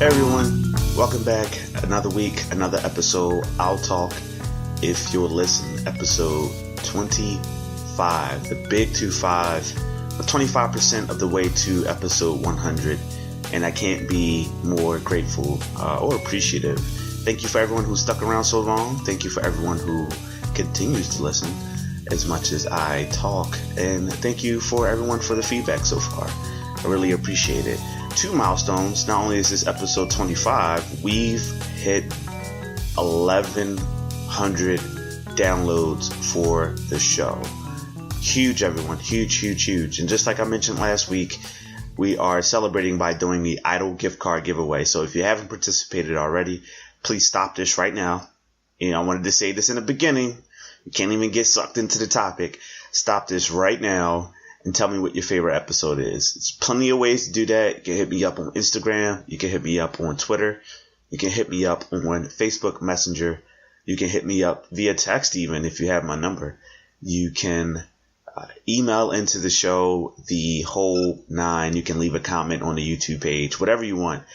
everyone, welcome back. Another week, another episode. I'll talk if you'll listen. Episode 25, the big 25, 25% of the way to episode 100, and I can't be more grateful or appreciative. Thank you for everyone who stuck around so long. Thank you for everyone who continues to listen as much as I talk, and thank you for everyone for the feedback so far. I really appreciate it. 2 milestones. Not only is this episode 25, we've hit 1,100 downloads for the show. Huge, everyone. Huge. And just like I mentioned last week, we are celebrating by doing the ITIYL gift card giveaway. So if you haven't participated already, please stop this right now. I wanted to say this in the beginning. You can't even get sucked into the topic. Stop this right now and tell me what your favorite episode is. There's plenty of ways to do that. You can hit me up on Instagram. You can hit me up on Twitter. You can hit me up on Facebook Messenger. You can hit me up via text even if you have my number. You can email into the show, the whole 9. You can leave a comment on the YouTube page, whatever you want.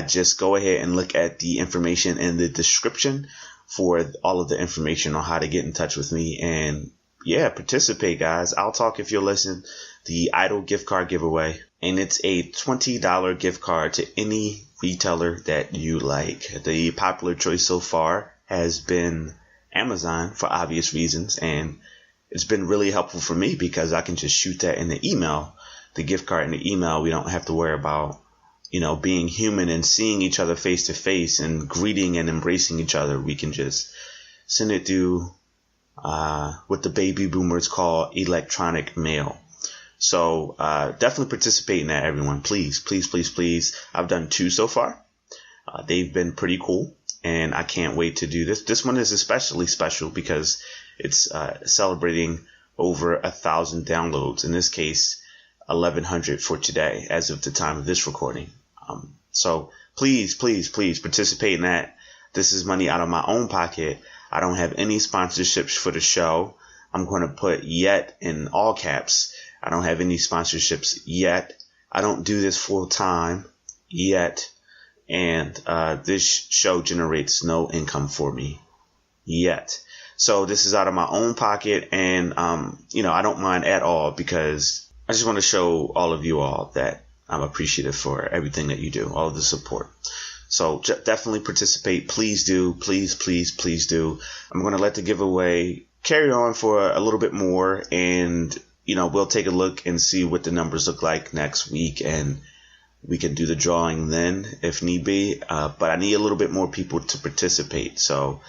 Just go ahead and look at the information in the description for all of the information on how to get in touch with me. And yeah, participate, guys. I'll talk if you'll listen. The ITIYL gift card giveaway. And it's a $20 gift card to any retailer that you like. The popular choice so far has been Amazon for obvious reasons. And it's been really helpful for me because I can just shoot that in the email, the gift card in the email. We don't have to worry about, being human and seeing each other face to face and greeting and embracing each other. We can just send it through what the baby boomers call electronic mail. So definitely participate in that, everyone. Please. I've done 2 so far. They've been pretty cool, and I can't wait to do this. This one is especially special because it's celebrating over 1,000 downloads. In this case, 1,100 for today, as of the time of this recording. So please participate in that. This is money out of my own pocket. I don't have any sponsorships for the show. I'm going to put yet in all caps. I don't have any sponsorships yet. I don't do this full time yet. And this show generates no income for me yet. So this is out of my own pocket. And, I don't mind at all because I just want to show all of you all that I'm appreciative for everything that you do, all of the support. So definitely participate. Please do. Please do. I'm going to let the giveaway carry on for a little bit more. And, we'll take a look and see what the numbers look like next week. And we can do the drawing then if need be. But I need a little bit more people to participate. So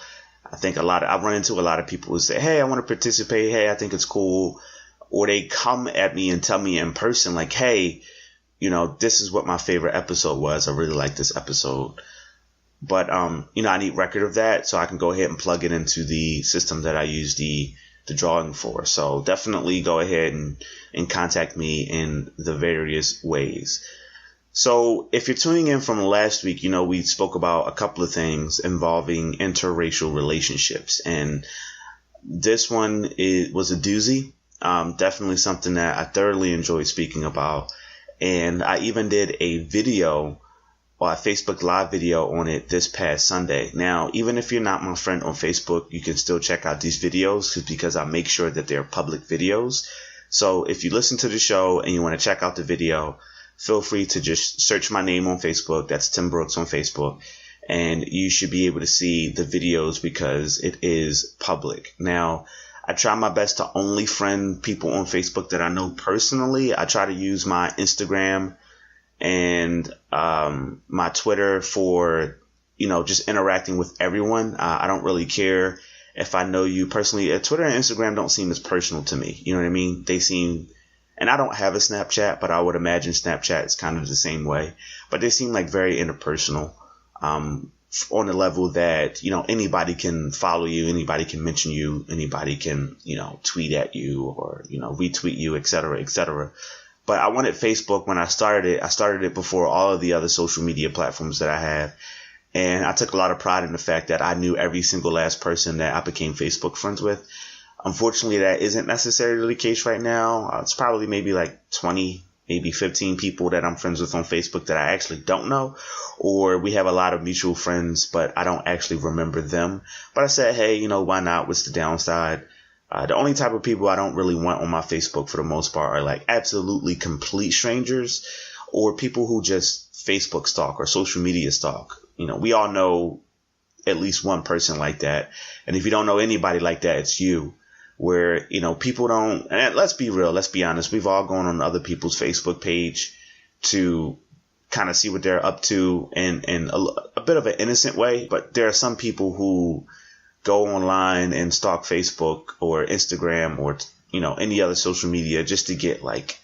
I think I've run into a lot of people who say, hey, I want to participate. Hey, I think it's cool. Or they come at me and tell me in person like, hey, this is what my favorite episode was. I really like this episode. But, I need record of that so I can go ahead and plug it into the system that I use the drawing for. So definitely go ahead and contact me in the various ways. So if you're tuning in from last week, we spoke about a couple of things involving interracial relationships. And this one was a doozy. Definitely something that I thoroughly enjoyed speaking about. And I even did a video, or a Facebook Live video on it this past Sunday. Now, even if you're not my friend on Facebook, you can still check out these videos because I make sure that they're public videos. So if you listen to the show and you want to check out the video, feel free to just search my name on Facebook. That's Tim Brooks on Facebook. And you should be able to see the videos because it is public. Now, I try my best to only friend people on Facebook that I know personally. I try to use my Instagram and my Twitter for, just interacting with everyone. I don't really care if I know you personally. Twitter and Instagram don't seem as personal to me. You know what I mean? They seem, and I don't have a Snapchat, but I would imagine Snapchat is kind of the same way. But they seem like very interpersonal. On the level that, anybody can follow you, anybody can mention you, anybody can, tweet at you or, retweet you, et cetera. But I wanted Facebook when I started it before all of the other social media platforms that I have. And I took a lot of pride in the fact that I knew every single last person that I became Facebook friends with. Unfortunately, that isn't necessarily the case right now. It's probably maybe like 20 maybe 15 people that I'm friends with on Facebook that I actually don't know, or we have a lot of mutual friends, but I don't actually remember them. But I said, hey, why not? What's the downside? The only type of people I don't really want on my Facebook for the most part are like absolutely complete strangers or people who just Facebook stalk or social media stalk. We all know at least one person like that. And if you don't know anybody like that, it's you. Where, people don't, and let's be real, let's be honest, we've all gone on other people's Facebook page to kind of see what they're up to in a bit of an innocent way. But there are some people who go online and stalk Facebook or Instagram or, any other social media just to get like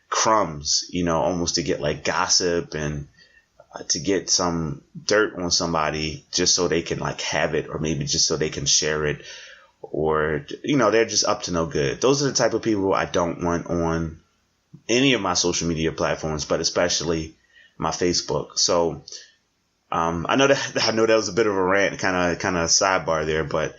crumbs, almost to get like gossip and to get some dirt on somebody just so they can like have it, or maybe just so they can share it. Or, they're just up to no good. Those are the type of people I don't want on any of my social media platforms, but especially my Facebook. So I know that was a bit of a rant, kind of sidebar there, but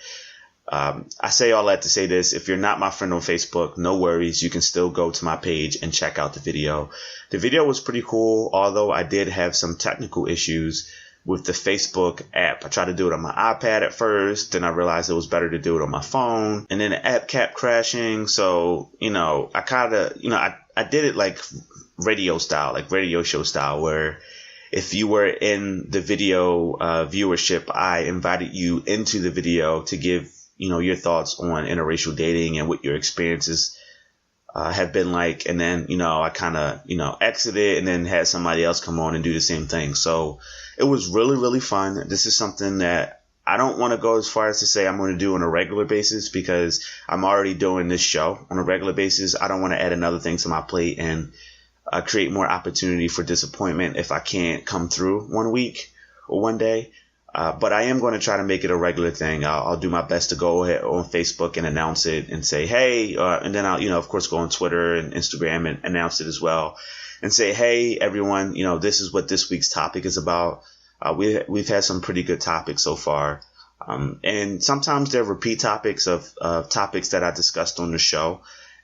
I say all that to say this. If you're not my friend on Facebook, no worries. You can still go to my page and check out the video. The video was pretty cool, although I did have some technical issues with the Facebook app. I tried to do it on my iPad at first, then I realized it was better to do it on my phone, and then the app kept crashing. So, I kind of, I did it like radio style, like radio show style, where if you were in the video viewership, I invited you into the video to give, your thoughts on interracial dating and what your experiences have been like. And then, I kind of, exited and then had somebody else come on and do the same thing. So it was really, really fun. This is something that I don't want to go as far as to say I'm going to do on a regular basis, because I'm already doing this show on a regular basis. I don't want to add another thing to my plate and create more opportunity for disappointment if I can't come through one week or one day. But I am going to try to make it a regular thing. I'll do my best to go ahead on Facebook and announce it and say, hey, and then I'll, of course, go on Twitter and Instagram and announce it as well and say, hey, everyone, this is what this week's topic is about. We've had some pretty good topics so far. And sometimes they're repeat topics of topics that I discussed on the show.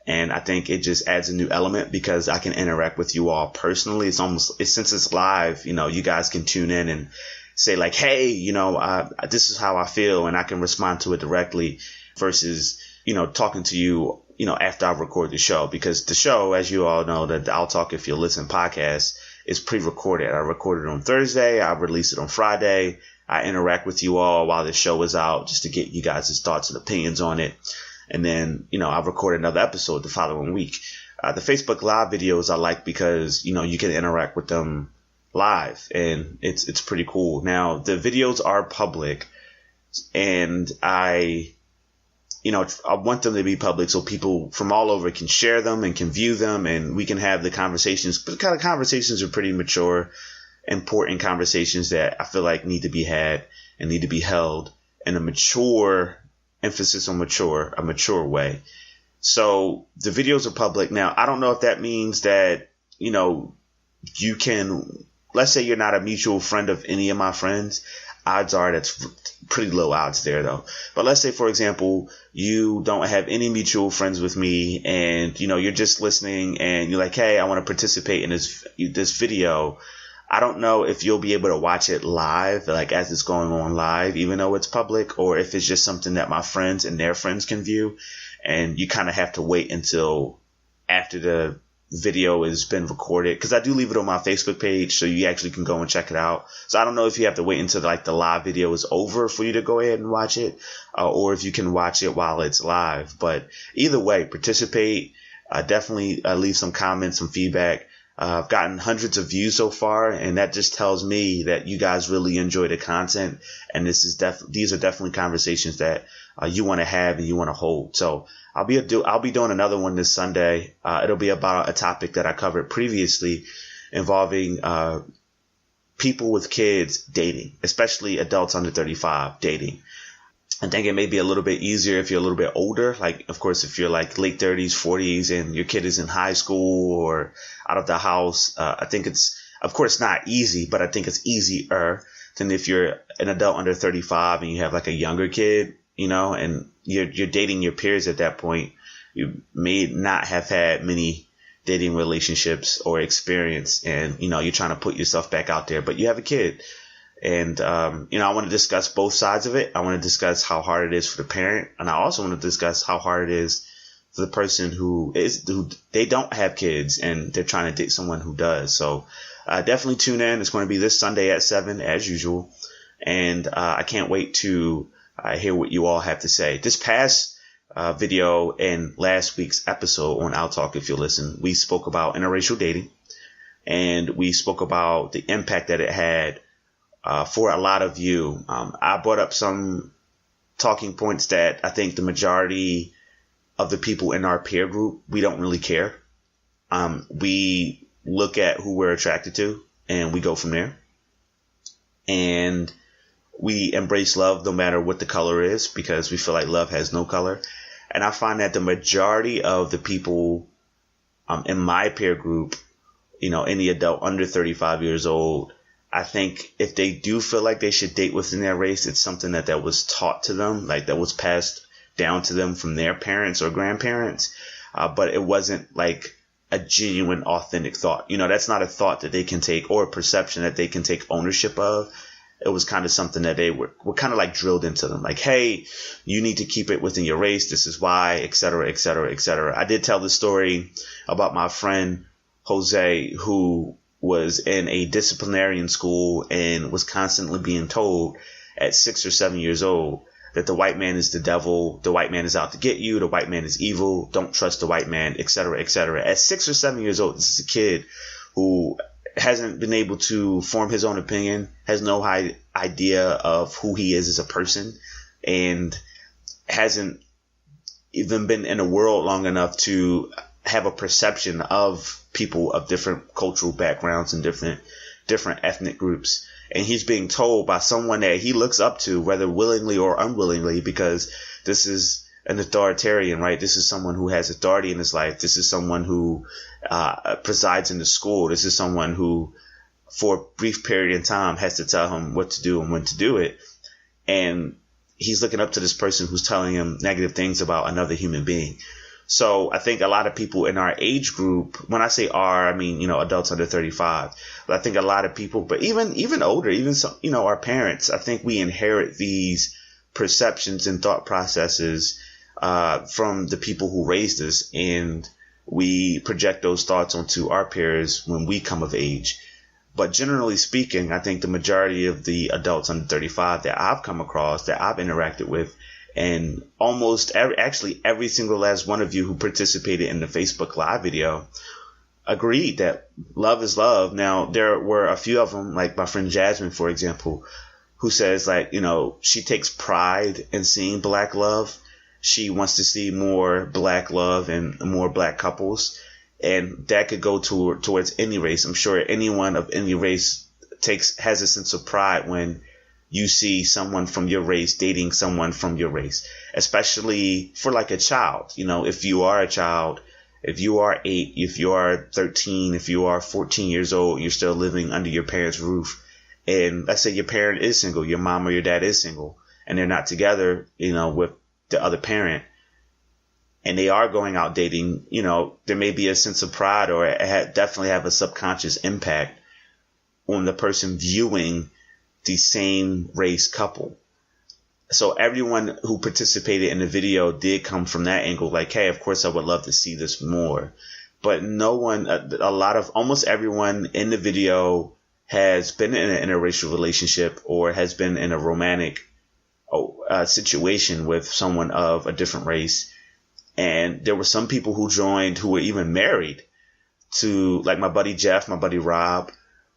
And I think it just adds a new element because I can interact with you all personally. Since it's live, you guys can tune in and say like, hey, this is how I feel, and I can respond to it directly versus, talking to you, after I record the show, because the show, as you all know, that I'll Talk If You Listen podcast is pre-recorded. I recorded it on Thursday. I release it on Friday. I interact with you all while the show is out just to get you guys' thoughts and opinions on it. And then, I record another episode the following week. The Facebook Live videos I like because, you can interact with them live, and it's pretty cool. Now, the videos are public, and I want them to be public so people from all over can share them and can view them, and we can have the conversations. But the kind of conversations are pretty mature, important conversations that I feel like need to be had and need to be held in a mature, emphasis on mature, a mature way. So the videos are public. Now, I don't know if that means that, you can, let's say you're not a mutual friend of any of my friends. Odds are that's pretty low odds there, though. But let's say, for example, you don't have any mutual friends with me, and, you're just listening and you're like, hey, I want to participate in this video. I don't know if you'll be able to watch it live, like as it's going on live, even though it's public, or if it's just something that my friends and their friends can view. And you kind of have to wait until after the video has been recorded, because I do leave it on my Facebook page, so you actually can go and check it out. So I don't know if you have to wait until the live video is over for you to go ahead and watch it, or if you can watch it while it's live. But either way, participate. Definitely leave some comments, some feedback. I've gotten hundreds of views so far, and that just tells me that you guys really enjoy the content. And these are definitely conversations that you want to have and you want to hold. So I'll be doing another one this Sunday. It'll be about a topic that I covered previously involving people with kids dating, especially adults under 35 dating. I think it may be a little bit easier if you're a little bit older. Like, of course, if you're like late 30s, 40s, and your kid is in high school or out of the house, I think it's, of course, not easy, but I think it's easier than if you're an adult under 35 and you have like a younger kid, and you're dating your peers at that point. You may not have had many dating relationships or experience, and you're trying to put yourself back out there, but you have a kid. And I want to discuss both sides of it. I want to discuss how hard it is for the parent, and I also want to discuss how hard it is for the person who they don't have kids and they're trying to date someone who does. So definitely tune in. It's going to be this Sunday at 7 as usual, and I can't wait to hear what you all have to say. This past video and last week's episode on I'll Talk If You Listen, we spoke about interracial dating, and we spoke about the impact that it had for a lot of you. I brought up some talking points that I think the majority of the people in our peer group, we don't really care. We look at who we're attracted to and we go from there. And we embrace love no matter what the color is, because we feel like love has no color. And I find that the majority of the people in my peer group, any adult under 35 years old, I think if they do feel like they should date within their race, it's something that was taught to them, like that was passed down to them from their parents or grandparents. But it wasn't like a genuine, authentic thought. That's not a thought that they can take, or a perception that they can take ownership of. It was kind of something that they were kind of like drilled into them. Like, hey, you need to keep it within your race. This is why, et cetera, et cetera, et cetera. I did tell the story about my friend Jose, who was in a disciplinarian school and was constantly being told at 6 or 7 years old that the white man is the devil, the white man is out to get you, the white man is evil, don't trust the white man, et cetera, et cetera. At 6 or 7 years old, this is a kid who hasn't been able to form his own opinion, has no idea of who he is as a person, and hasn't even been in the world long enough to have a perception of people of different cultural backgrounds and different ethnic groups. And he's being told by someone that he looks up to, whether willingly or unwillingly, because this is an authoritarian, right? This is someone who has authority in his life. This is someone who presides in the school. This is someone who, for a brief period of time, has to tell him what to do and when to do it. And he's looking up to this person who's telling him negative things about another human being. So I think a lot of people in our age group, when I say our, I mean, adults under 35, but I think a lot of people, but even older, even some, our parents, I think we inherit these perceptions and thought processes from the people who raised us, and we project those thoughts onto our peers when we come of age. But generally speaking, I think the majority of the adults under 35 that I've come across, that I've interacted with, and almost every single last one of you who participated in the Facebook Live video agreed that love is love. Now, there were a few of them, like my friend Jasmine, for example, who says, like, she takes pride in seeing black love. She wants to see more black love and more black couples. And that could go towards any race. I'm sure anyone of any race has a sense of pride when you see someone from your race dating someone from your race, especially for like a child. If you are a child, if you are 8, if you are 13, if you are 14 years old, you're still living under your parents' roof. And let's say your parent is single, your mom or your dad is single, and they're not together, with the other parent, and they are going out dating, there may be a sense of pride, or definitely have a subconscious impact on the person viewing the same race couple. So everyone who participated in the video did come from that angle, like, hey, of course I would love to see this more. But no one, almost everyone in the video has been in an interracial relationship or has been in a romantic situation with someone of a different race. And there were some people who joined who were even married to, like my buddy Jeff, my buddy Rob,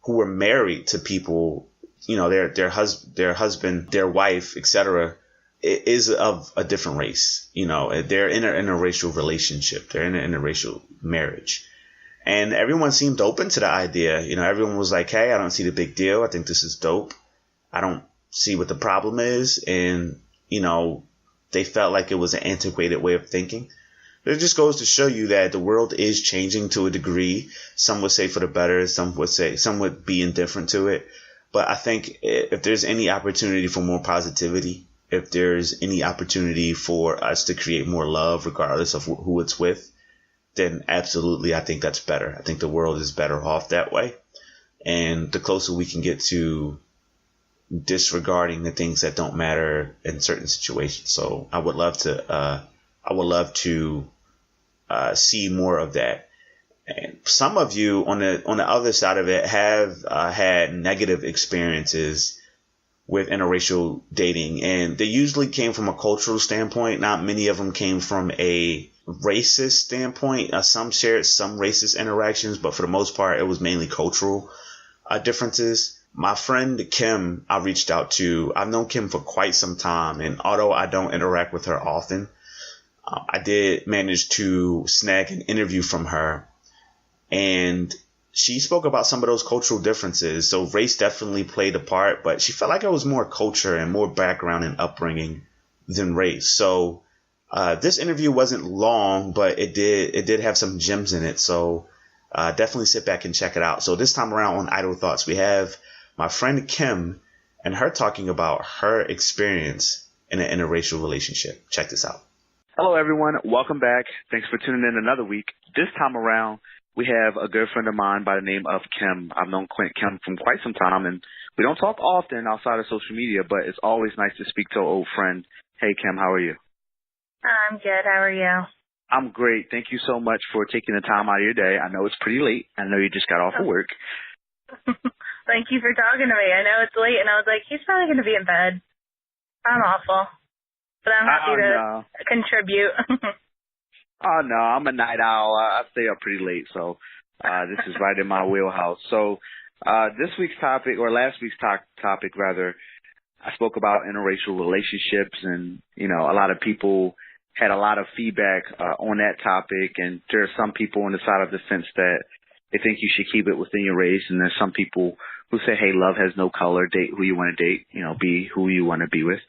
who were married to people, their husband, their wife, etc., is of a different race. They're in an interracial relationship. They're in an interracial marriage. And everyone seemed open to the idea. Everyone was like, hey, I don't see the big deal. I think this is dope. I don't see what the problem is. And, they felt like it was an antiquated way of thinking. But it just goes to show you that the world is changing to a degree. Some would say for the better. Some would be indifferent to it. But I think if there's any opportunity for more positivity, if there's any opportunity for us to create more love, regardless of who it's with, then absolutely, I think that's better. I think the world is better off that way. And the closer we can get to disregarding the things that don't matter in certain situations. So I would love to see more of that. And some of you on the other side of it have had negative experiences with interracial dating, and they usually came from a cultural standpoint. Not many of them came from a racist standpoint. Some shared some racist interactions, but for the most part, it was mainly cultural differences. My friend Kim, I reached out to. I've known Kim for quite some time, and although I don't interact with her often, I did manage to snag an interview from her, and she spoke about some of those cultural differences. So race definitely played a part, but she felt like it was more culture and more background and upbringing than race. So this interview wasn't long, but it did have some gems in it. So definitely sit back and check it out. So this time around on Idle Thoughts, we have my friend Kim and her talking about her experience in an interracial relationship. Check this out. Hello, everyone. Welcome back. Thanks for tuning in another week. This time around, we have a good friend of mine by the name of Kim. I've known Kim from quite some time, and we don't talk often outside of social media, but it's always nice to speak to an old friend. Hey, Kim, how are you? I'm good. How are you? I'm great. Thank you so much for taking the time out of your day. I know it's pretty late. I know you just got off of work. Thank you for talking to me. I know it's late, and I was like, he's probably going to be in bed. I'm awful, but I'm happy to contribute. Oh, no, I'm a night owl. I stay up pretty late, so this is right in my wheelhouse. So this week's topic, or last week's topic, rather, I spoke about interracial relationships, and, you know, a lot of people had a lot of feedback on that topic, and there are some people on the side of the fence that they think you should keep it within your race, and there's some people who say, hey, love has no color, date who you want to date, you know, be who you want to be with.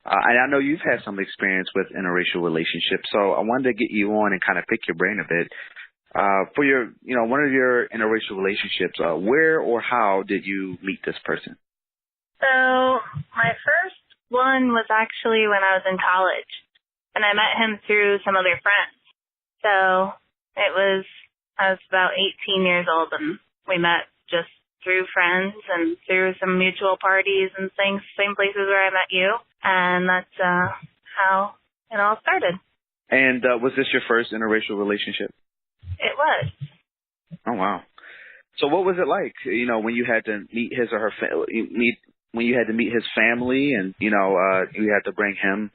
And I know you've had some experience with interracial relationships, so I wanted to get you on and kind of pick your brain a bit. For your, you know, one of your interracial relationships, where or how did you meet this person? So my first one was actually when I was in college, and I met him through some other friends. So I was about 18 years old, and we met just through friends and through some mutual parties and things, same places where I met you. And that's how it all started. And was this your first interracial relationship? It was. Oh, wow. So what was it like, you know, when you had to meet his or her when you had to meet his family, and, you know, you had to bring him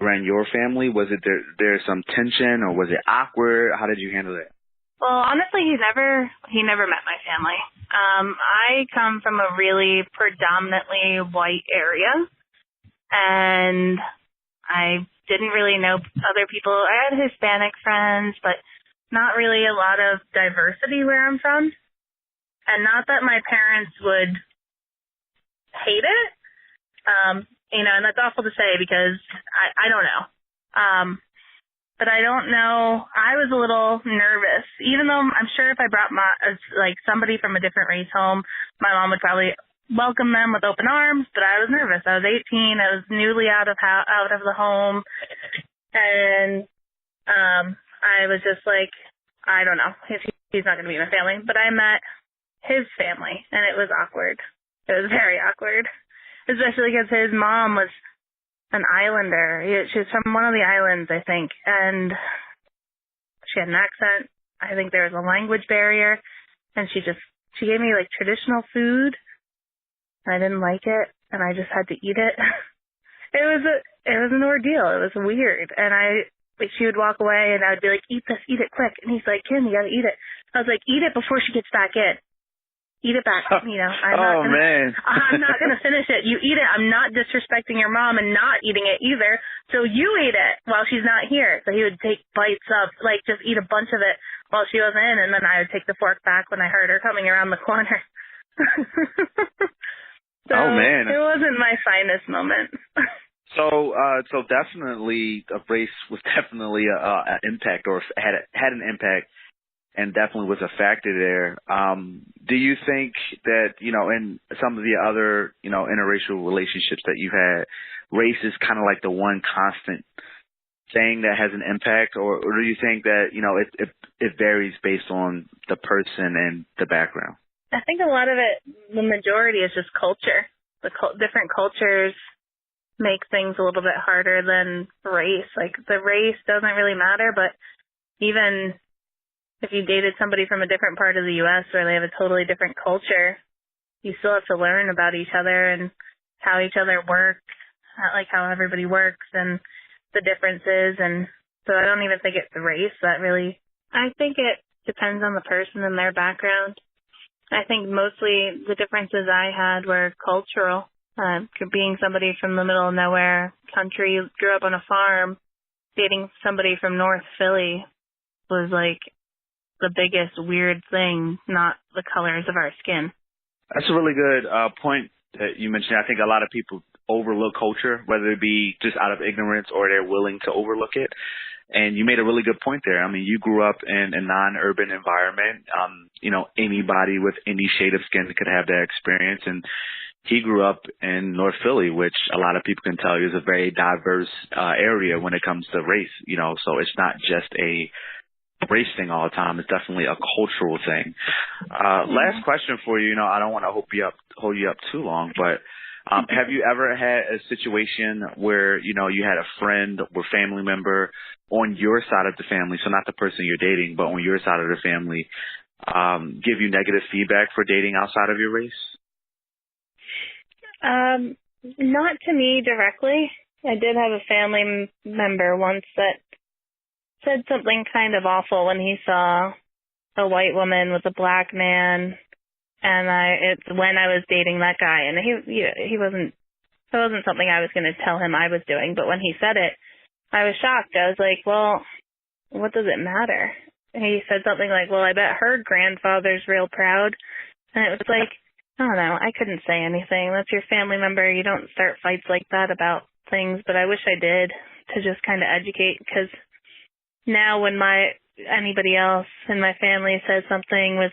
around your family? Was it there some tension, or was it awkward? How did you handle that? Well, honestly, he never met my family. I come from a really predominantly white area, and I didn't really know other people. I had Hispanic friends, but not really a lot of diversity where I'm from. And not that my parents would hate it, you know, and that's awful to say because I don't know. But I don't know. I was a little nervous, even though I'm sure if I brought somebody from a different race home, my mom would probably welcome them with open arms. But I was nervous. I was 18. I was newly out of the home, and I was just like, I don't know. He's not going to be my family. But I met his family, and it was awkward. It was very awkward, especially because his mom was an islander. She was from one of the islands, I think, and she had an accent. I think there was a language barrier, and she gave me like traditional food, and I didn't like it, and I just had to eat it. It was an ordeal. It was weird, and she would walk away, and I would be like, "Eat this, eat it quick," and he's like, "Kim, you gotta eat it." I was like, "Eat it before she gets back in. Eat it back, you know." I'm not gonna finish it. You eat it. I'm not disrespecting your mom and not eating it either. So you eat it while she's not here. So he would take bites of, like, just eat a bunch of it while she wasn't in, and then I would take the fork back when I heard her coming around the corner. So oh man, it wasn't my finest moment. So definitely, race was definitely an impact, or had an impact. And definitely was a factor there. Do you think that, you know, in some of the other, you know, interracial relationships that you've had, race is kind of like the one constant saying that has an impact, or do you think that, you know, it varies based on the person and the background? I think a lot of it, the majority, is just culture. Different cultures make things a little bit harder than race. Like, the race doesn't really matter, but even if you dated somebody from a different part of the U.S. or they have a totally different culture, you still have to learn about each other and how each other work, like how everybody works and the differences. And so I don't even think it's race that really, I think it depends on the person and their background. I think mostly the differences I had were cultural. Being somebody from the middle of nowhere country, grew up on a farm, dating somebody from North Philly was like the biggest weird thing, not the colors of our skin. That's a really good point that you mentioned. I think a lot of people overlook culture, whether it be just out of ignorance or they're willing to overlook it. And you made a really good point there. I mean, you grew up in a non-urban environment. You know, anybody with any shade of skin could have that experience. And he grew up in North Philly, which a lot of people can tell you is a very diverse area when it comes to race. You know, so it's not just a race thing all the time. It's definitely a cultural thing. Last question for you. You know, I don't want to hold you up too long, but have you ever had a situation where, you know, you had a friend or family member on your side of the family, so not the person you're dating, but on your side of the family, give you negative feedback for dating outside of your race? Not to me directly. I did have a family member once that said something kind of awful when he saw a white woman with a black man, and it's when I was dating that guy, and it wasn't something I was going to tell him I was doing, but when he said it, I was shocked. I was like, well, what does it matter? And he said something like, well, I bet her grandfather's real proud, and it was like, I don't know, I couldn't say anything. That's your family member. You don't start fights like that about things, but I wish I did, to just kind of educate, because now when anybody else in my family says something with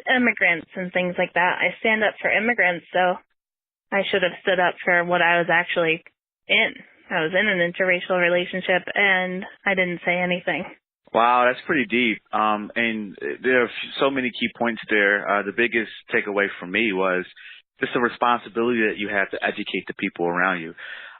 immigrants and things like that, I stand up for immigrants, so I should have stood up for what I was actually in. I was in an interracial relationship, and I didn't say anything. Wow, that's pretty deep. And there are so many key points there. The biggest takeaway for me was just the responsibility that you have to educate the people around you.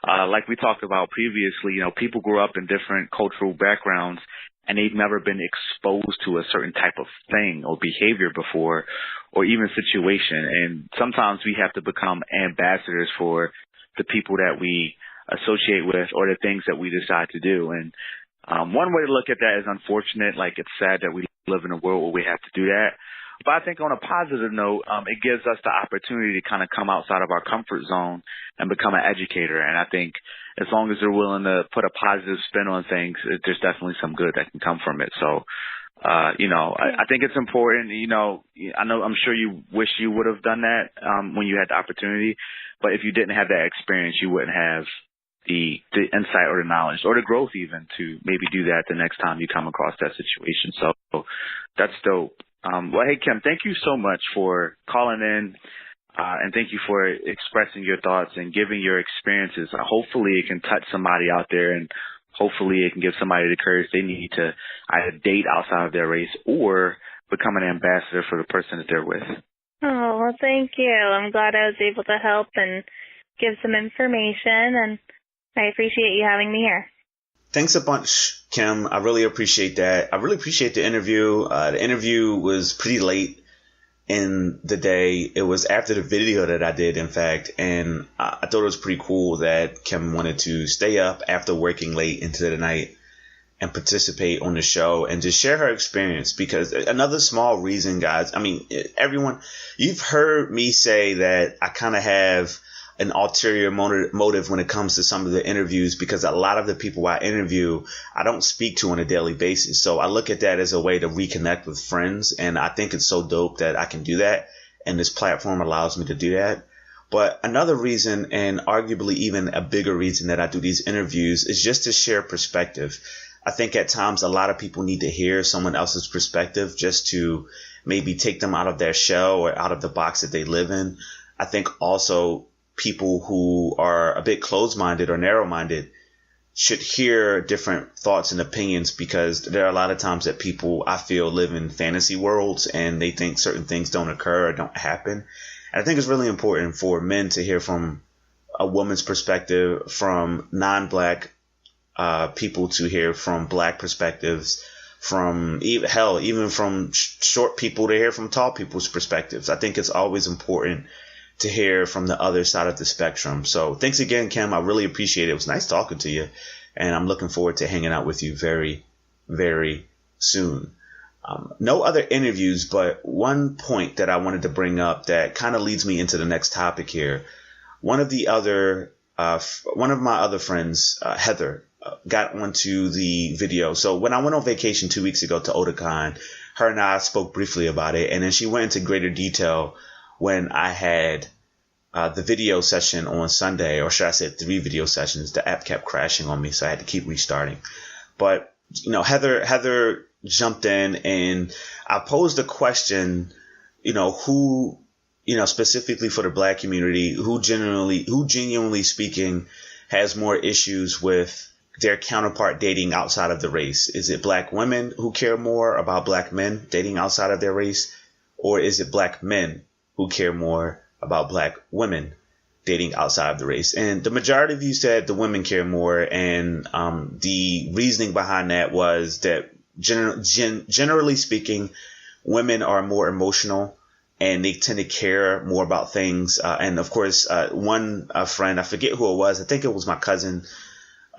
Like we talked about previously, you know, people grow up in different cultural backgrounds, and they've never been exposed to a certain type of thing or behavior before, or even situation. And sometimes we have to become ambassadors for the people that we associate with or the things that we decide to do. And one way to look at that is unfortunate. Like, it's sad that we live in a world where we have to do that. But I think on a positive note, it gives us the opportunity to kind of come outside of our comfort zone and become an educator. And I think as long as they're willing to put a positive spin on things, there's definitely some good that can come from it. So, you know, I think it's important. You know, I'm sure you wish you would have done that when you had the opportunity. But if you didn't have that experience, you wouldn't have the insight or the knowledge or the growth even to maybe do that the next time you come across that situation. So that's dope. Well, hey, Kim, thank you so much for calling in, and thank you for expressing your thoughts and giving your experiences. Hopefully it can touch somebody out there, and hopefully it can give somebody the courage they need to either date outside of their race or become an ambassador for the person that they're with. Oh, well, thank you. I'm glad I was able to help and give some information, and I appreciate you having me here. Thanks a bunch, Kim. I really appreciate that. I really appreciate the interview. The interview was pretty late in the day. It was after the video that I did, in fact, and I thought it was pretty cool that Kim wanted to stay up after working late into the night and participate on the show and just share her experience. Because another small reason, guys, I mean, everyone, you've heard me say that I kind of have an ulterior motive when it comes to some of the interviews, because a lot of the people I interview, I don't speak to on a daily basis. So I look at that as a way to reconnect with friends. And I think it's so dope that I can do that. And this platform allows me to do that. But another reason, and arguably even a bigger reason that I do these interviews, is just to share perspective. I think at times a lot of people need to hear someone else's perspective just to maybe take them out of their shell or out of the box that they live in. I think also people who are a bit closed-minded or narrow-minded should hear different thoughts and opinions, because there are a lot of times that people, I feel, live in fantasy worlds and they think certain things don't occur or don't happen. And I think it's really important for men to hear from a woman's perspective, from non-black people to hear from black perspectives, from even from short people to hear from tall people's perspectives. I think it's always important to hear from the other side of the spectrum. So thanks again, Kim. I really appreciate it. It was nice talking to you, and I'm looking forward to hanging out with you very, very soon. No other interviews, but one point that I wanted to bring up that kind of leads me into the next topic here. One of my other friends, Heather, got onto the video. So when I went on vacation 2 weeks ago to Otakon, her and I spoke briefly about it, and then she went into greater detail when I had the video session on Sunday, or should I say 3 video sessions. The app kept crashing on me, so I had to keep restarting. But, Heather jumped in, and I posed a question, who, specifically for the black community, who genuinely speaking has more issues with their counterpart dating outside of the race. Is it black women who care more about black men dating outside of their race? Or is it black men who care more about black women dating outside of the race? And the majority of you said the women care more. And the reasoning behind that was that generally speaking, women are more emotional and they tend to care more about things. And of course, one friend, I forget who it was, I think it was my cousin,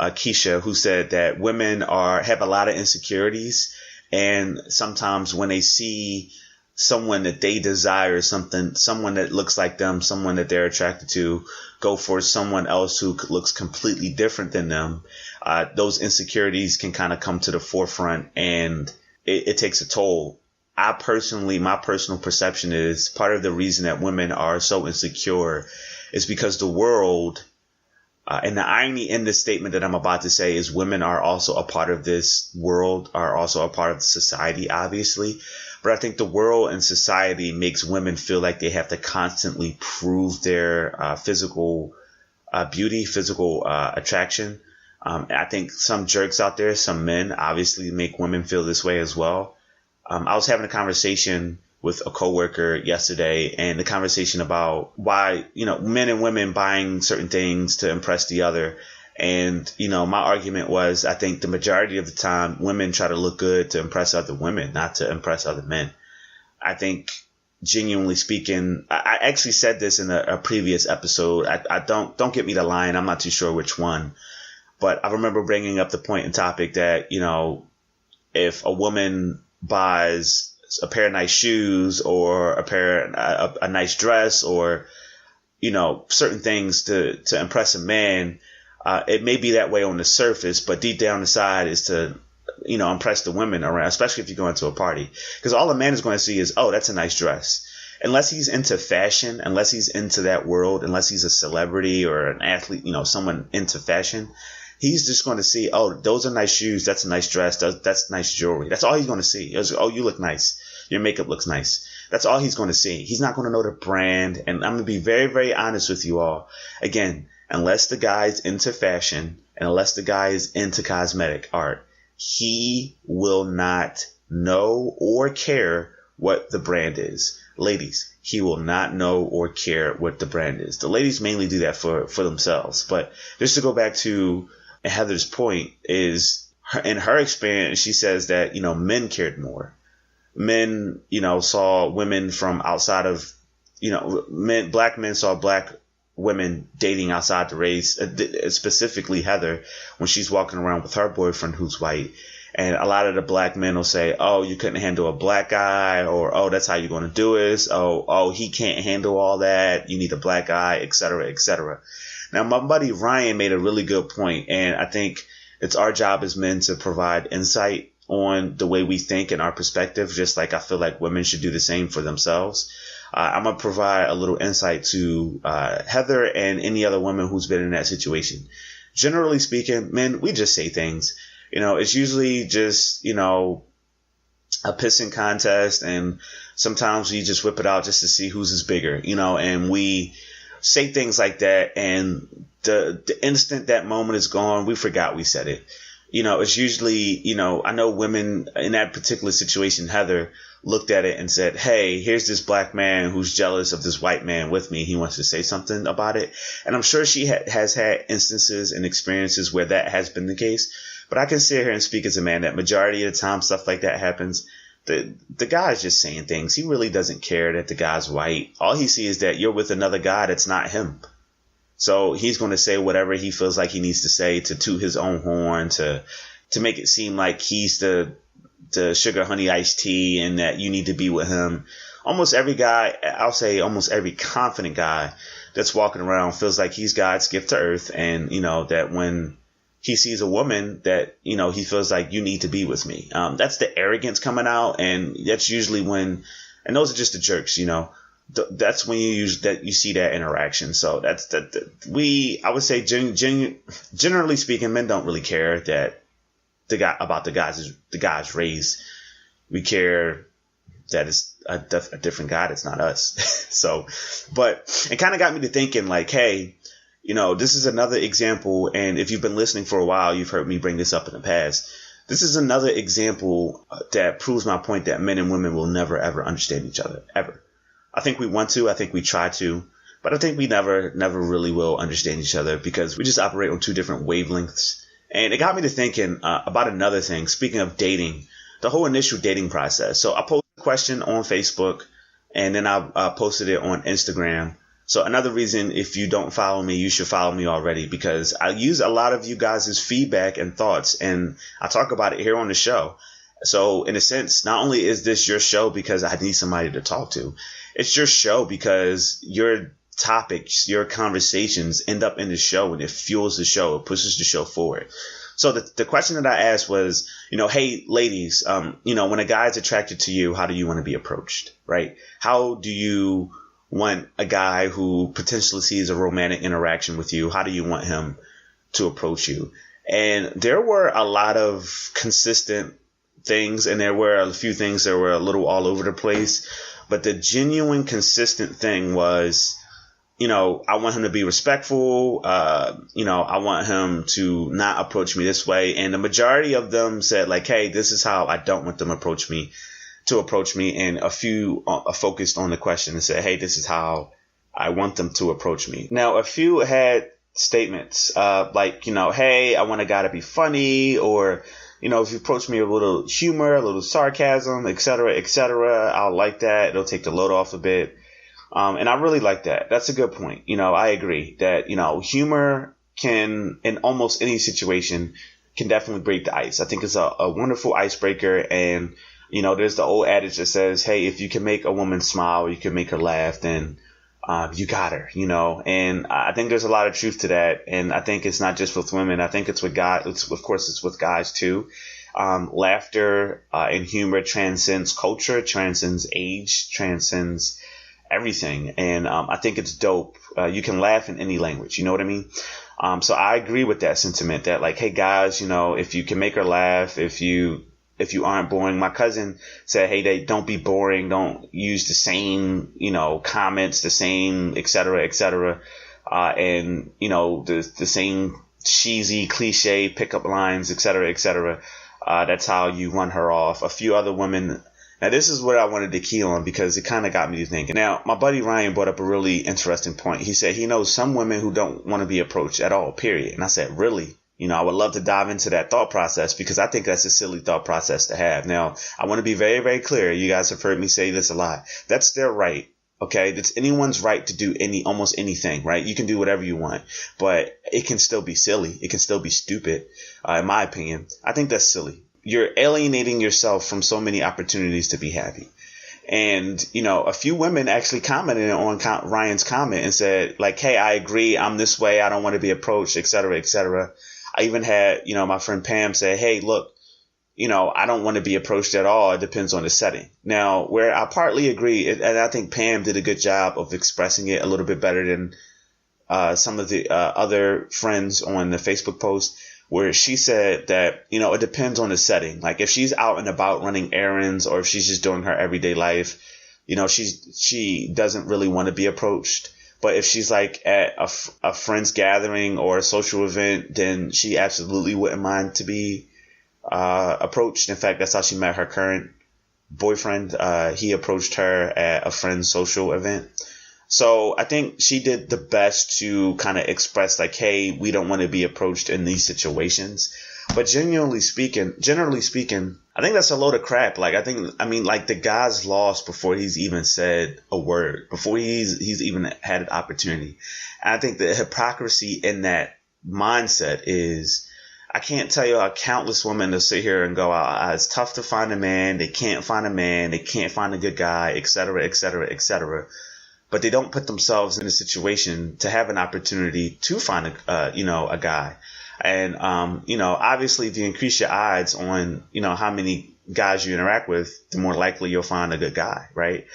Keisha, who said that women have a lot of insecurities. And sometimes when they see someone that they desire, someone that looks like them, someone that they're attracted to, go for someone else who looks completely different than them, those insecurities can kind of come to the forefront, and it takes a toll. My personal perception is part of the reason that women are so insecure is because the world, and the irony in this statement that I'm about to say is women are also a part of this world, are also a part of society, obviously. But I think the world and society makes women feel like they have to constantly prove their physical beauty, physical attraction. I think some jerks out there, some men, obviously make women feel this way as well. I was having a conversation with a coworker yesterday, and the conversation about why, men and women buying certain things to impress the other. And, my argument was, I think the majority of the time women try to look good to impress other women, not to impress other men. I think, genuinely speaking, I actually said this in a previous episode. I don't get me to lying. I'm not too sure which one, but I remember bringing up the point and topic that, if a woman buys a pair of nice shoes or a nice dress or, certain things to impress a man, it may be that way on the surface, but deep down inside is to, impress the women around, especially if you go into a party, because all a man is going to see is, oh, that's a nice dress. Unless he's into fashion, unless he's into that world, unless he's a celebrity or an athlete, someone into fashion, he's just going to see, oh, those are nice shoes. That's a nice dress. That's nice jewelry. That's all he's going to see. Oh, you look nice. Your makeup looks nice. That's all he's going to see. He's not going to know the brand. And I'm going to be very, very honest with you all. Again, unless the guy's into fashion and unless the guy is into cosmetic art, he will not know or care what the brand is. Ladies, he will not know or care what the brand is. The ladies mainly do that for themselves. But just to go back to Heather's point is, in her experience, she says that, men cared more. Men, saw women from outside of, black men saw black women dating outside the race, specifically Heather, when she's walking around with her boyfriend who's white. And a lot of the black men will say, oh, you couldn't handle a black guy, or, oh, that's how you're going to do it. Oh, he can't handle all that. You need a black guy, et cetera, et cetera. Now, my buddy Ryan made a really good point, and I think it's our job as men to provide insight on the way we think and our perspective, just like I feel like women should do the same for themselves. I'm going to provide a little insight to Heather and any other woman who's been in that situation. Generally speaking, men, we just say things. It's usually just, a pissing contest, and sometimes we just whip it out just to see who's is bigger, and we say things like that, and the instant that moment is gone, we forgot we said it. It's usually, I know women in that particular situation, Heather looked at it and said, hey, here's this black man who's jealous of this white man with me. He wants to say something about it. And I'm sure she has had instances and experiences where that has been the case. But I can sit here and speak as a man that majority of the time stuff like that happens. The guy's just saying things. He really doesn't care that the guy's white. All he sees is that you're with another guy that's not him. So he's going to say whatever he feels like he needs to say to toot his own horn, to make it seem like he's the sugar honey iced tea and that you need to be with him. Almost every guy, I'll say almost every confident guy that's walking around feels like he's God's gift to earth. And, that when he sees a woman that, he feels like you need to be with me. That's the arrogance coming out. And that's usually when, and those are just the jerks, that's when you see that interaction. So I would say generally speaking, men don't really care that about the guy's race. We care that it's a different guy that's not us. So, but it kind of got me to thinking like, hey, this is another example. And if you've been listening for a while, you've heard me bring this up in the past. This is another example that proves my point that men and women will never, ever understand each other, ever. I think we want to. I think we try to. But I think we never really will understand each other because we just operate on two different wavelengths. And it got me to thinking about another thing. Speaking of dating, the whole initial dating process. So I posted a question on Facebook and then I posted it on Instagram. So another reason, if you don't follow me, you should follow me already because I use a lot of you guys' feedback and thoughts and I talk about it here on the show. So in a sense, not only is this your show because I need somebody to talk to, it's your show because your topics, your conversations end up in the show and it fuels the show. It pushes the show forward. So the question that I asked was, hey, ladies, when a guy is attracted to you, how do you want to be approached, right? How do you want a guy who potentially sees a romantic interaction with you? How do you want him to approach you? And there were a lot of consistent things and there were a few things that were a little all over the place. But the genuine consistent thing was, I want him to be respectful. I want him to not approach me this way. And the majority of them said like, hey, this is how I don't want them to approach me. And a few focused on the question and said, hey, this is how I want them to approach me. Now, a few had statements like, hey, I want a guy to be funny or, if you approach me with a little humor, a little sarcasm, et cetera, I'll like that. It'll take the load off a bit. And I really like that. That's a good point. I agree that, humor can, in almost any situation, can definitely break the ice. I think it's a wonderful icebreaker. And, there's the old adage that says, hey, if you can make a woman smile, you can make her laugh, then you got her, and I think there's a lot of truth to that. And I think it's not just with women. I think it's with guys. Of course, it's with guys, too. Laughter and humor transcends culture, transcends age, transcends everything. And I think it's dope. You can laugh in any language. You know what I mean? So I agree with that sentiment that like, hey, guys, if you can make her laugh, if you aren't boring. My cousin said, hey, don't be boring. Don't use the same, comments, the same, et cetera, and, the same cheesy cliche pickup lines, et cetera. That's how you run her off. A few other women. Now, this is what I wanted to key on because it kind of got me to thinking. Now, my buddy Ryan brought up a really interesting point. He said he knows some women who don't want to be approached at all, period. And I said, really? I would love to dive into that thought process because I think that's a silly thought process to have. Now, I want to be very, very clear. You guys have heard me say this a lot. That's their right. Okay. It's anyone's right to do almost anything, right? You can do whatever you want, but it can still be silly. It can still be stupid. In my opinion, I think that's silly. You're alienating yourself from so many opportunities to be happy. And, a few women actually commented on Ryan's comment and said like, hey, I agree. I'm this way. I don't want to be approached, et cetera. I even had, my friend Pam say, hey, look, I don't want to be approached at all. It depends on the setting. Now, where I partly agree, and I think Pam did a good job of expressing it a little bit better than some of the other friends on the Facebook post, where she said that, it depends on the setting. Like if she's out and about running errands or if she's just doing her everyday life, she doesn't really want to be approached. But if she's like at a friend's gathering or a social event, then she absolutely wouldn't mind to be approached. In fact, that's how she met her current boyfriend. He approached her at a friend's social event. So I think she did the best to kind of express like, hey, we don't want to be approached in these situations. But generally speaking, I think that's a load of crap. Like, like the guy's lost before he's even said a word, before he's even had an opportunity. And I think the hypocrisy in that mindset is, I can't tell you how countless women will sit here and go, it's tough to find a man. They can't find a man. They can't find a good guy, et cetera, et cetera, et cetera. But they don't put themselves in a situation to have an opportunity to find a guy. And, obviously if you increase your odds on, how many guys you interact with, the more likely you'll find a good guy, right?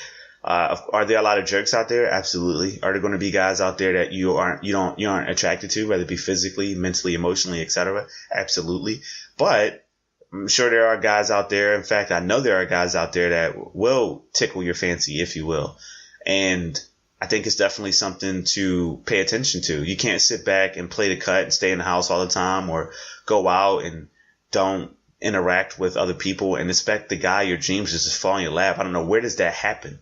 Are there a lot of jerks out there? Absolutely. Are there going to be guys out there that you aren't attracted to, whether it be physically, mentally, emotionally, etc.? Absolutely. But I'm sure there are guys out there. In fact, I know there are guys out there that will tickle your fancy, if you will. And I think it's definitely something to pay attention to. You can't sit back and play the cut and stay in the house all the time, or go out and don't interact with other people and expect the guy your dreams just to fall in your lap. I don't know, where does that happen?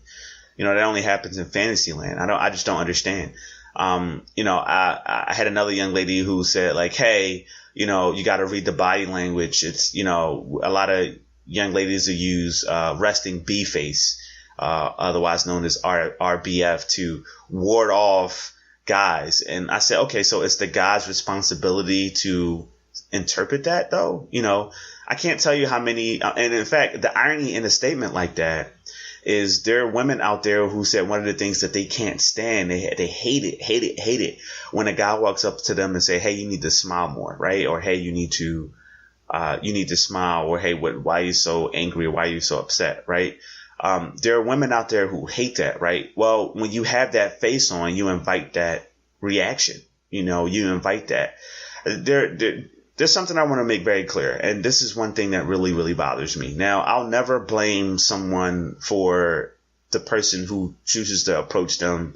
That only happens in fantasy land. I just don't understand. I had another young lady who said like, hey, you got to read the body language. It's, a lot of young ladies who use resting B face, otherwise known as RBF, to ward off guys. And I said, okay, so it's the guy's responsibility to interpret that, though. I can't tell you how many. And in fact, the irony in a statement like that is there are women out there who said one of the things that they can't stand, they hate it when a guy walks up to them and say, hey, you need to smile more, right? Or, hey, you need to smile, or, hey, why are you so angry? Or why are you so upset, right? There are women out there who hate that, right? Well, when you have that face on, you invite that reaction. You invite that. There's something I want to make very clear, and this is one thing that really, really bothers me. Now, I'll never blame someone for the person who chooses to approach them.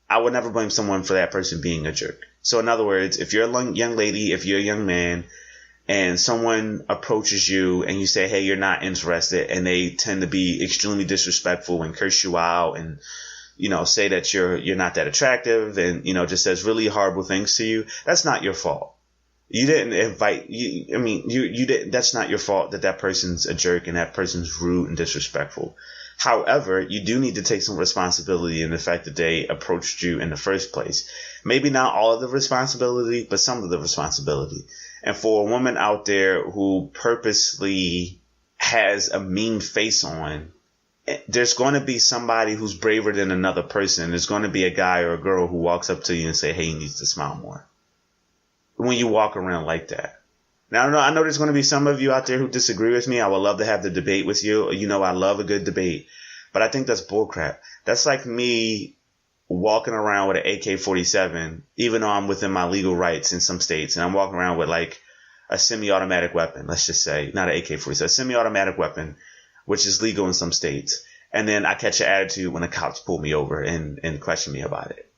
I would never blame someone for that person being a jerk. So in other words, if you're a young lady, if you're a young man, and someone approaches you and you say, hey, you're not interested, and they tend to be extremely disrespectful and curse you out and, say that you're not that attractive and, just says really horrible things to you, that's not your fault. You didn't invite you didn't. That's not your fault that person's a jerk and that person's rude and disrespectful. However, you do need to take some responsibility in the fact that they approached you in the first place. Maybe not all of the responsibility, but some of the responsibility. And for a woman out there who purposely has a mean face on, there's going to be somebody who's braver than another person. There's going to be a guy or a girl who walks up to you and say, hey, you need to smile more. When you walk around like that. Now, I know there's going to be some of you out there who disagree with me. I would love to have the debate with you. I love a good debate. But I think that's bullcrap. That's like me walking around with an AK-47, even though I'm within my legal rights in some states. And I'm walking around with like a semi-automatic weapon, let's just say. Not an AK-47, a semi-automatic weapon, which is legal in some states. And then I catch an attitude when the cops pull me over and question me about it.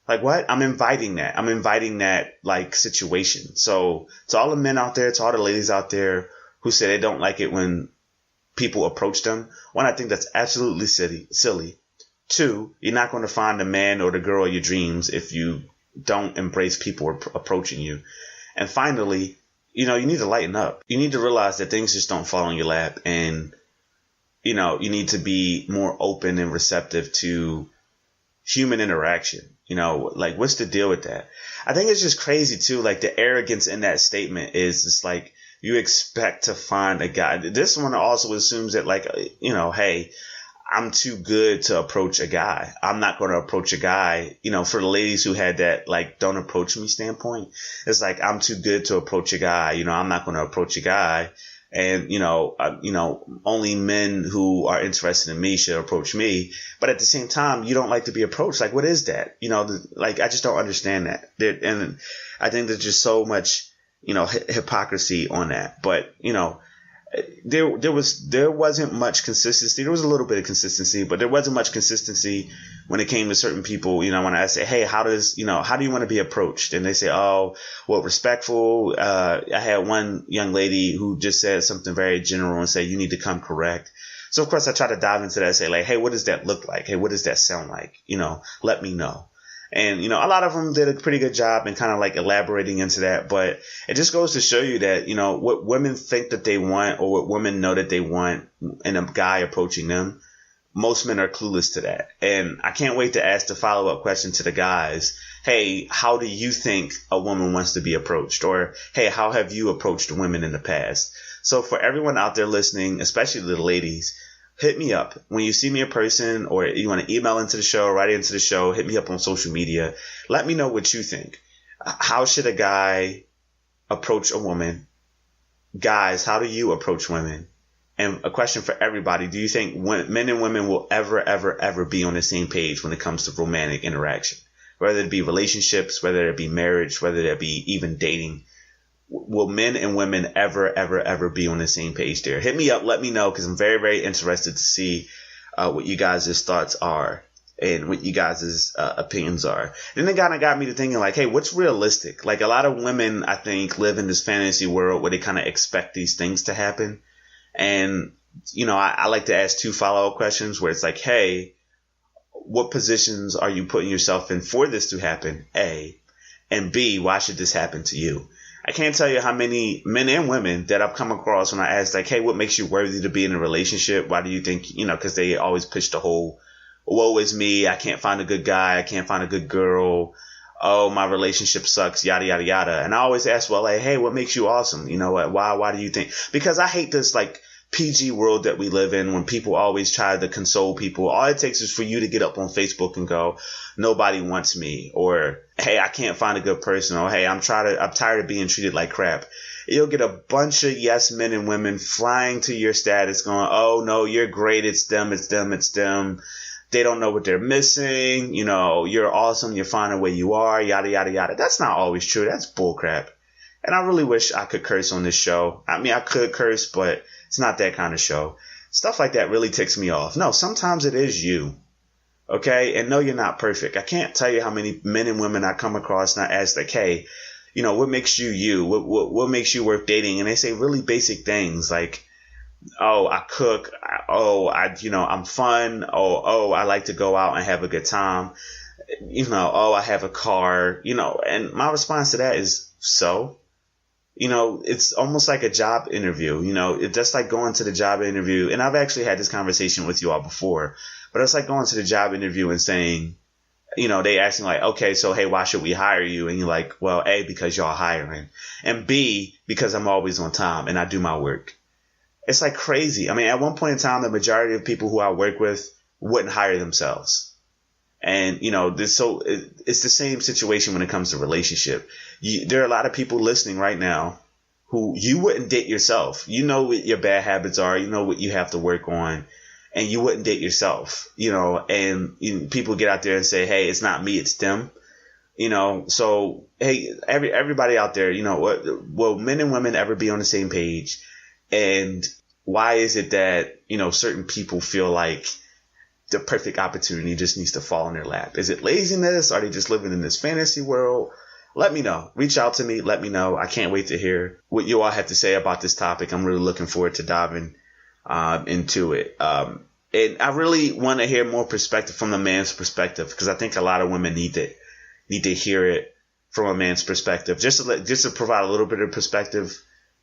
Like what? I'm inviting that like situation. So to all the men out there, to all the ladies out there who say they don't like it when people approach them, one, I think that's absolutely silly. Two, you're not going to find the man or the girl of your dreams if you don't embrace people approaching you. And finally, you need to lighten up. You need to realize that things just don't fall in your lap, and you need to be more open and receptive to human interaction. Like, what's the deal with that? I think it's just crazy too. Like, the arrogance in that statement is just like, you expect to find a guy. This one also assumes that like, hey, I'm too good to approach a guy. I'm not going to approach a guy. For the ladies who had that like, don't approach me standpoint, it's like, I'm too good to approach a guy. I'm not going to approach a guy. And, only men who are interested in me should approach me. But at the same time, you don't like to be approached. Like, what is that? I just don't understand that. And I think there's just so much, hypocrisy on that. But, there wasn't much consistency. There was a little bit of consistency, but there wasn't much consistency when it came to certain people. You know, when I say, hey, how do you want to be approached? And they say, oh, well, respectful. I had one young lady who just said something very general and said, you need to come correct. So of course I try to dive into that and say like, hey, what does that look like? Hey, what does that sound like? You know, let me know. And, you know, a lot of them did a pretty good job in kind of like elaborating into that. But it just goes to show you that, you know, what women think that they want or what women know that they want in a guy approaching them, most men are clueless to that. And I can't wait to ask the follow-up question to the guys. Hey, how do you think a woman wants to be approached? Or, hey, how have you approached women in the past? So for everyone out there listening, especially the ladies, hit me up when you see me in person, or you want to email into the show, write into the show, hit me up on social media. Let me know what you think. How should a guy approach a woman? Guys, how do you approach women? And a question for everybody. Do you think men and women will ever be on the same page when it comes to romantic interaction? Whether it be relationships, whether it be marriage, whether it be even dating. Will men and women ever be on the same page there? Hit me up. Let me know, because I'm very interested to see what you guys' thoughts are and what you guys' opinions are. Then it kind of got me to thinking like, hey, what's realistic? Like a lot of women, I think, live in this fantasy world where they kind of expect these things to happen. And, you know, I like to ask 2 follow-up questions where it's like, hey, what positions are you putting yourself in for this to happen? A. And B, why should this happen to you? I can't tell you how many men and women that I've come across when I ask like, hey, what makes you worthy to be in a relationship? Why do you think, you know, because they always pitch the whole, woe is me. I can't find a good guy. I can't find a good girl. Oh, my relationship sucks, yada, yada, yada. And I always ask, well, like, hey, what makes you awesome? You know what? Why do you think? Because I hate this like PG world that we live in when people always try to console people. All it takes is for you to get up on Facebook and go, nobody wants me, or hey, I can't find a good person, or hey, I'm tired of being treated like crap. You'll get a bunch of yes men and women flying to your status going, oh no, you're great. It's them. They don't know what they're missing. You know, you're awesome. You're fine the way you are. Yada, yada, yada. That's not always true. That's bullcrap. And I really wish I could curse on this show. I mean, I could curse, but it's not that kind of show. Stuff like that really ticks me off. No, sometimes it is you. Okay? And no, you're not perfect. I can't tell you how many men and women I come across and I ask like, hey, you know, what makes you you? What makes you worth dating? And they say really basic things like, oh, I cook. I'm fun. Oh, I like to go out and have a good time. You know, oh, I have a car, you know, and my response to that is, so, you know, it's almost like a job interview, you know, it's just like going to the job interview. And I've actually had this conversation with you all before, but it's like going to the job interview and saying, you know, they asking like, okay, so, hey, why should we hire you? And you're like, well, A, because y'all hiring, and B, because I'm always on time and I do my work. It's like crazy. I mean, at one point in time, the majority of people who I work with wouldn't hire themselves. And, you know, it's the same situation when it comes to relationship. There are a lot of people listening right now who you wouldn't date yourself. You know what your bad habits are. You know what you have to work on. And you wouldn't date yourself, you know, and people get out there and say, hey, it's not me, it's them, you know. So, hey, everybody out there, you know, will men and women ever be on the same page? And why is it that, you know, certain people feel like the perfect opportunity just needs to fall in their lap? Is it laziness? Are they just living in this fantasy world? Let me know. Reach out to me. Let me know. I can't wait to hear what you all have to say about this topic. I'm really looking forward to diving into it. And I really want to hear more perspective from the man's perspective, because I think a lot of women need to hear it from a man's perspective, just to provide a little bit of perspective,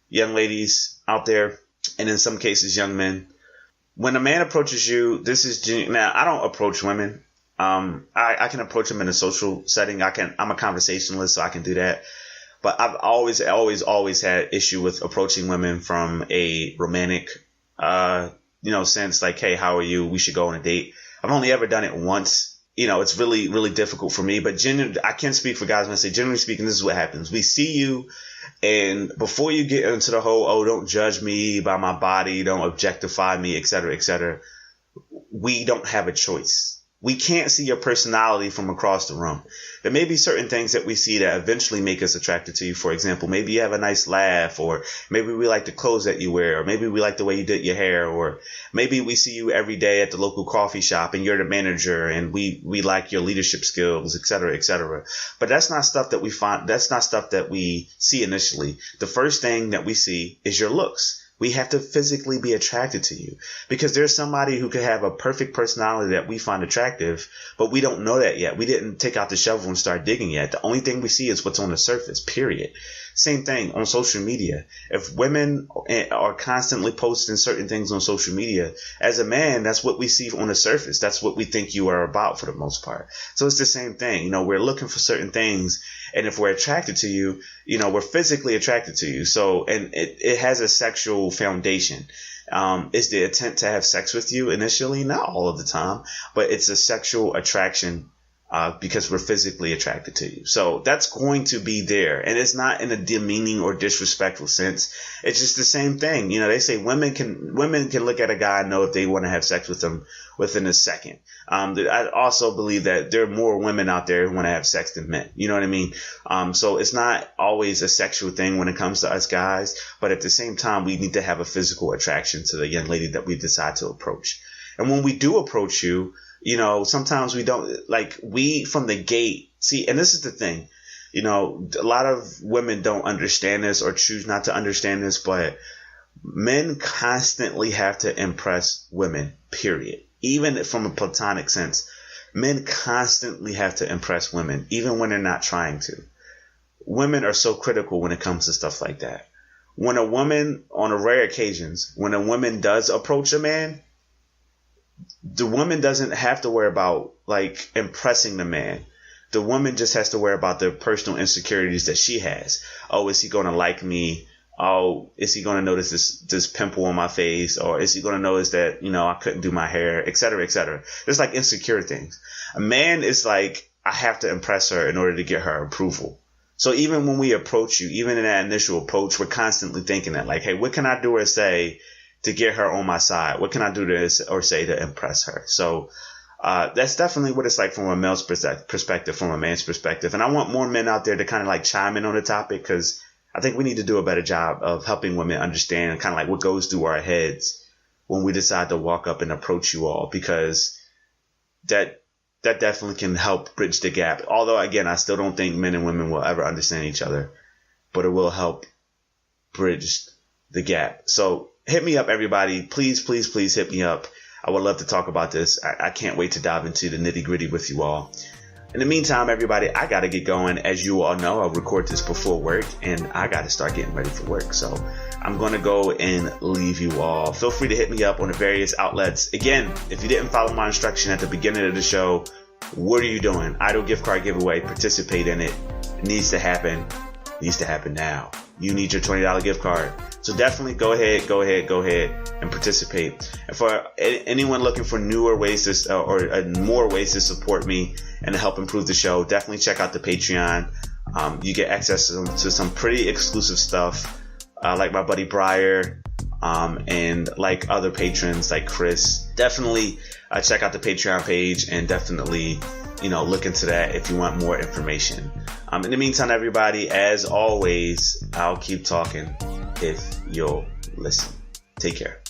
young ladies out there, and in some cases, young men. When a man approaches you, now I don't approach women. I can approach them in a social setting. I'm a conversationalist, so I can do that. But I've always had issue with approaching women from a romantic, sense, like, hey, how are you? We should go on a date. I've only ever done it once. You know, it's really, really difficult for me. But I can't speak for guys when I say, generally speaking, this is what happens. We see you, and before you get into the whole, oh, don't judge me by my body, don't objectify me, et cetera, we don't have a choice. we can't see your personality from across the room. There may be certain things that we see that eventually make us attracted to you. For example, maybe you have a nice laugh, or maybe we like the clothes that you wear, or maybe we like the way you did your hair, or maybe we see you every day at the local coffee shop and you're the manager and we like your leadership skills, et cetera, et cetera. But that's not stuff that we find. That's not stuff that we see initially. The first thing that we see is your looks. We have to physically be attracted to you, because there's somebody who could have a perfect personality that we find attractive, but we don't know that yet. We didn't take out the shovel and start digging yet. The only thing we see is what's on the surface, period. Same thing on social media. If women are constantly posting certain things on social media, as a man, that's what we see on the surface. That's what we think you are about for the most part. So it's the same thing. We're looking for certain things. And if we're attracted to you, we're physically attracted to you. So, and it has a sexual foundation. Is the intent to have sex with you initially? Not all of the time, but it's a sexual attraction because we're physically attracted to you. So that's going to be there. And it's not in a demeaning or disrespectful sense. It's just the same thing. They say women can look at a guy and know if they want to have sex with them within a second. I also believe that there are more women out there who want to have sex than men. You know what I mean? So it's not always a sexual thing when it comes to us guys, but at the same time, we need to have a physical attraction to the young lady that we decide to approach. And when we do approach you, sometimes we don't, we from the gate, see, and this is the thing, a lot of women don't understand this or choose not to understand this, but men constantly have to impress women, period. Even from a platonic sense, men constantly have to impress women, even when they're not trying to. Women are so critical when it comes to stuff like that. When a woman, on a rare occasions, when a woman does approach a man, the woman doesn't have to worry about impressing the man. The woman just has to worry about the personal insecurities that she has. Oh, is he going to like me? Oh, is he going to notice this pimple on my face? Or is he going to notice that, I couldn't do my hair, et cetera, et cetera. There's insecure things. A man is I have to impress her in order to get her approval. So even when we approach you, even in that initial approach, we're constantly thinking that hey, what can I do or say to get her on my side? What can I do to or say to impress her? So that's definitely what it's like from a male's perspective, from a man's perspective. And I want more men out there to kind of chime in on the topic, because I think we need to do a better job of helping women understand kind of what goes through our heads when we decide to walk up and approach you all, because that definitely can help bridge the gap. Although, again, I still don't think men and women will ever understand each other, but it will help bridge the gap. So hit me up, everybody. Please, please, please hit me up. I would love to talk about this. I can't wait to dive into the nitty gritty with you all. In the meantime, everybody, I got to get going. As you all know, I'll record this before work, and I got to start getting ready for work. So I'm going to go and leave you all. Feel free to hit me up on the various outlets. Again, if you didn't follow my instruction at the beginning of the show, what are you doing? ITIYL gift card giveaway. Participate in it. It needs to happen. It needs to happen now. You need your $20 gift card. So definitely go ahead and participate. And for anyone looking for newer ways to, or more ways to support me and to help improve the show, definitely check out the Patreon. You get access to some pretty exclusive stuff, like my buddy Briar, and like other patrons like Chris. Definitely check out the Patreon page, and definitely, look into that if you want more information. In the meantime, everybody, as always, I'll keep talking if you'll listen. Take care.